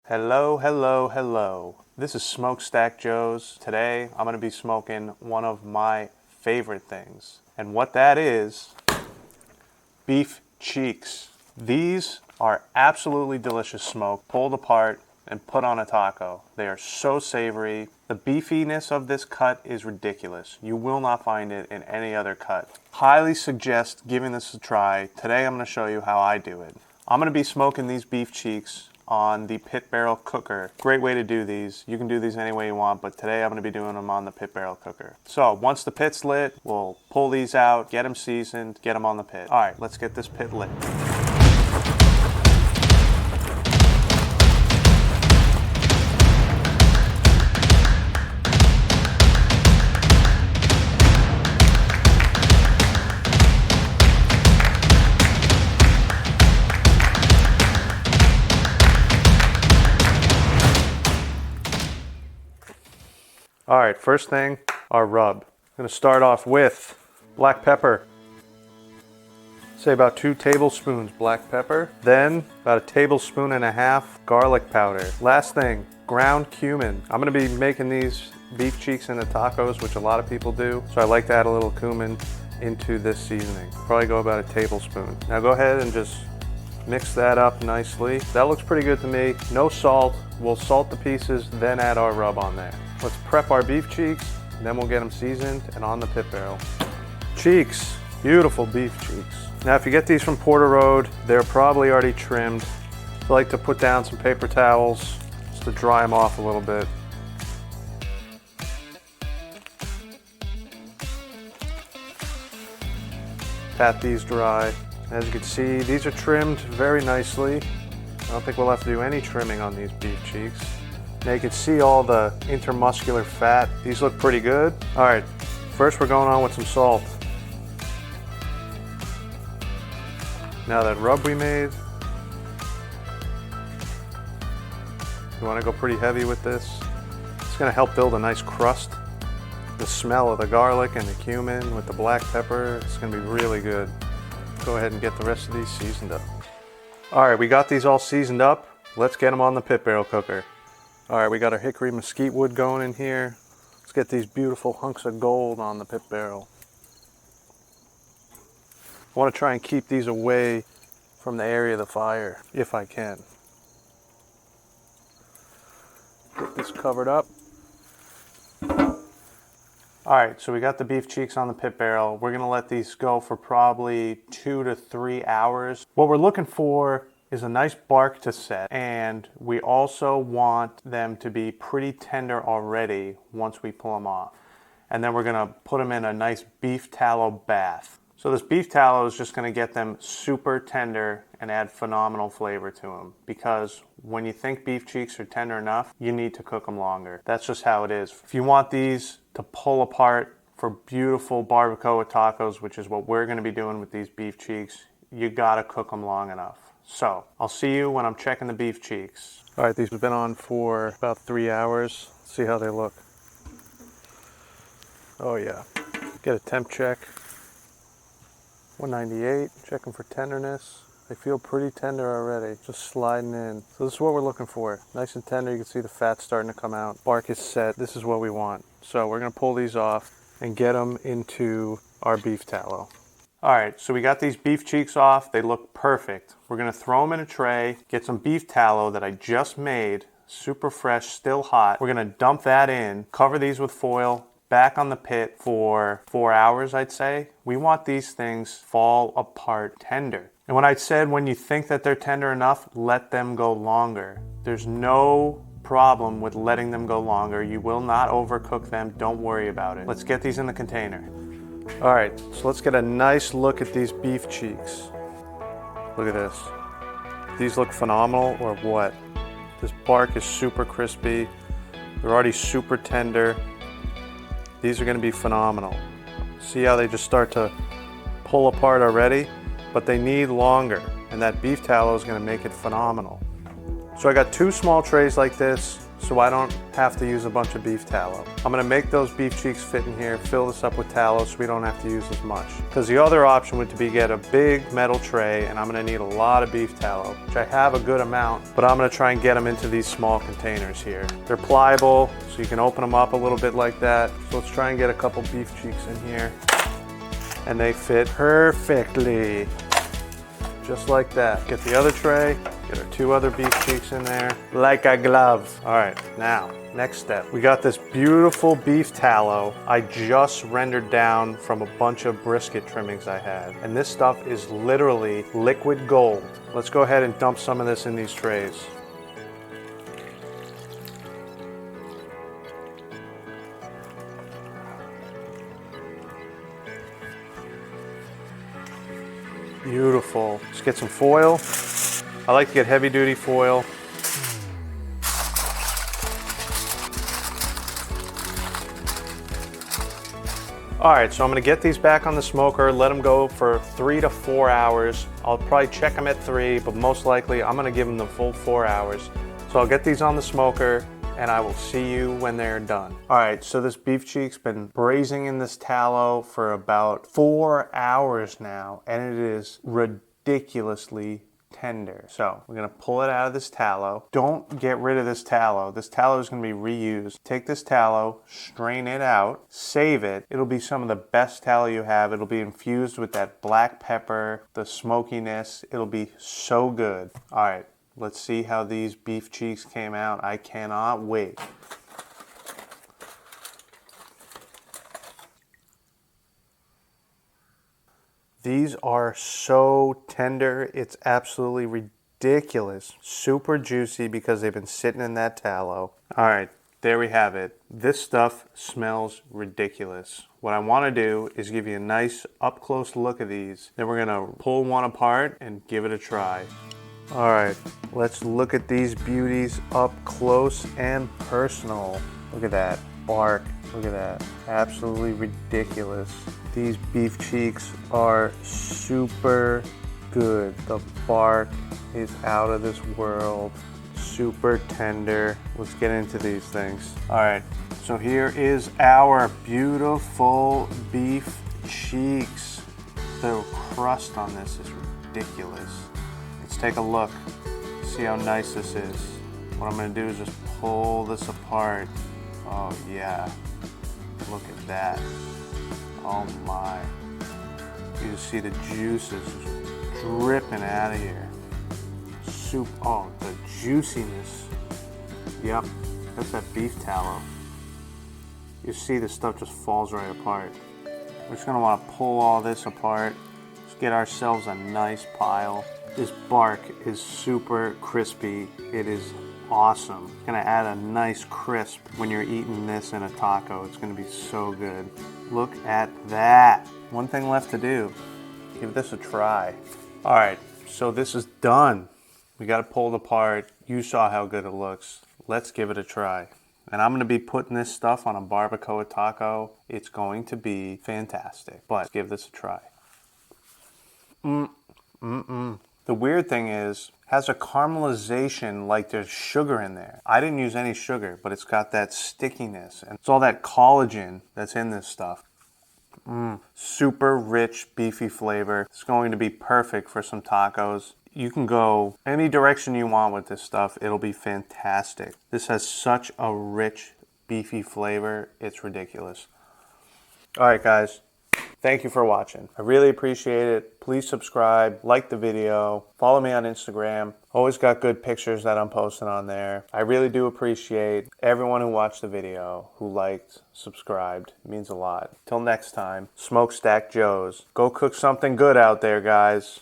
Hello, hello, hello. This is Smokestack Joe's. Today I'm going to be smoking one of my favorite things. And what that is, beef cheeks. These are absolutely delicious smoked, pulled apart, and put on a taco. They are so savory. The beefiness of this cut is ridiculous. You will not find it in any other cut. Highly suggest giving this a try. Today I'm going to show you how I do it. I'm going to be smoking these beef cheeks on the pit barrel cooker. Great way to do these. You can do these any way you want, but today I'm going to be doing them on the pit barrel cooker. So once the pit's lit, we'll pull these out, get them seasoned, get them on the pit. All right, let's get this pit lit. All right, first thing, our rub. I'm gonna start off with black pepper. Say about 2 tablespoons black pepper. Then about 1.5 tablespoons garlic powder. Last thing, ground cumin. I'm gonna be making these beef cheeks into tacos, which a lot of people do. So I like to add a little cumin into this seasoning. Probably go about 1 tablespoon. Now go ahead and just mix that up nicely. That looks pretty good to me. No salt. We'll salt the pieces, then add our rub on there. Let's prep our beef cheeks, then we'll get them seasoned and on the pit barrel. Cheeks, beautiful beef cheeks. Now if you get these from Porter Road, they're probably already trimmed. I like to put down some paper towels just to dry them off a little bit. Pat these dry. As you can see, these are trimmed very nicely. I don't think we'll have to do any trimming on these beef cheeks. Now you can see all the intermuscular fat. These look pretty good. All right, first we're going on with some salt. Now that rub we made, you want to go pretty heavy with this. It's going to help build a nice crust. The smell of the garlic and the cumin with the black pepper, it's going to be really good. Go ahead and get the rest of these seasoned up. All right, we got these all seasoned up. Let's get them on the pit barrel cooker. All right, we got our hickory mesquite wood going in here. Let's get these beautiful hunks of gold on the pit barrel. I want to try and keep these away from the area of the fire, if I can. Get this covered up. All right, so we got the beef cheeks on the pit barrel. We're gonna let these go for probably 2 to 3 hours. What we're looking for is a nice bark to set, and we also want them to be pretty tender already once we pull them off. And then we're gonna put them in a nice beef tallow bath. So this beef tallow is just gonna get them super tender and add phenomenal flavor to them, because when you think beef cheeks are tender enough, you need to cook them longer. That's just how it is. If you want these to pull apart for beautiful barbacoa tacos, which is what we're gonna be doing with these beef cheeks, you gotta cook them long enough. So I'll see you when I'm checking the beef cheeks. All right, these have been on for about 3 hours. Let's see how they look. Oh yeah, get a temp check. 198, checking for tenderness. They feel pretty tender already, just sliding in. So this is what we're looking for. Nice and tender, you can see the fat starting to come out. Bark is set, this is what we want. So we're gonna pull these off and get them into our beef tallow. All right, so we got these beef cheeks off. They look perfect. We're gonna throw them in a tray, get some beef tallow that I just made, super fresh, still hot. We're gonna dump that in, cover these with foil, back on the pit for 4 hours, I'd say. We want these things fall apart tender. And when I said when you think that they're tender enough, let them go longer. There's no problem with letting them go longer. You will not overcook them, don't worry about it. Let's get these in the container. All right, so let's get a nice look at these beef cheeks. Look at this. These look phenomenal or what? This bark is super crispy. They're already super tender. These are gonna be phenomenal. See how they just start to pull apart already? But they need longer, and that beef tallow is gonna make it phenomenal. So I got 2 small trays like this. so I don't have to use a bunch of beef tallow. I'm gonna make those beef cheeks fit in here, fill this up with tallow so we don't have to use as much. Because the other option would be get a big metal tray, and I'm gonna need a lot of beef tallow, which I have a good amount, but I'm gonna try and get them into these small containers here. They're pliable, so you can open them up a little bit like that. So let's try and get a couple beef cheeks in here. And they fit perfectly. Just like that. Get the other tray, get our 2 other beef cheeks in there, like a glove. All right, now, next step. We got this beautiful beef tallow I just rendered down from a bunch of brisket trimmings I had. And this stuff is literally liquid gold. Let's go ahead and dump some of this in these trays. Beautiful. Let's get some foil. I like to get heavy duty foil. All right, so I'm gonna get these back on the smoker, let them go for 3 to 4 hours. I'll probably check them at 3, but most likely I'm gonna give them the full 4 hours. So I'll get these on the smoker and I will see you when they're done. All right, so this beef cheek's been braising in this tallow for about 4 hours now, and it is ridiculously tender. So we're gonna pull it out of this tallow. Don't get rid of this tallow. This tallow is gonna be reused. Take this tallow, strain it out, save it. It'll be some of the best tallow you have. It'll be infused with that black pepper, the smokiness. It'll be so good. All right, let's see how these beef cheeks came out. I cannot wait. These are so tender, it's absolutely ridiculous. Super juicy because they've been sitting in that tallow. All right, there we have it. This stuff smells ridiculous. What I want to do is give you a nice up close look at these. Then we're gonna pull one apart and give it a try. All right, let's look at these beauties up close and personal. Look at that bark, look at that, absolutely ridiculous. These beef cheeks are super good. The bark is out of this world, super tender. Let's get into these things. All right, so here is our beautiful beef cheeks. The crust on this is ridiculous. Let's take a look, see how nice this is. What I'm gonna do is just pull this apart. Oh yeah, look at that. Oh my. You just see the juices just dripping out of here. Soup, oh, the juiciness. Yep, that's that beef tallow. You see this stuff just falls right apart. We're just gonna wanna pull all this apart. Let's get ourselves a nice pile. This bark is super crispy. It is awesome. It's gonna add a nice crisp when you're eating this in a taco. It's gonna be so good. Look at that. One thing left to do. Give this a try. All right, so this is done. We got it pulled apart. You saw how good it looks. Let's give it a try. And I'm gonna be putting this stuff on a barbacoa taco. It's going to be fantastic, but give this a try. The weird thing is, it has a caramelization like there's sugar in there. I didn't use any sugar, but it's got that stickiness and it's all that collagen that's in this stuff. Super rich, beefy flavor. It's going to be perfect for some tacos. You can go any direction you want with this stuff. It'll be fantastic. This has such a rich, beefy flavor. It's ridiculous. All right, guys. Thank you for watching. I really appreciate it. Please subscribe, like the video, follow me on Instagram. Always got good pictures that I'm posting on there. I really do appreciate everyone who watched the video, who liked, subscribed. It means a lot. Till next time, Smokestack Joe's. Go cook something good out there, guys.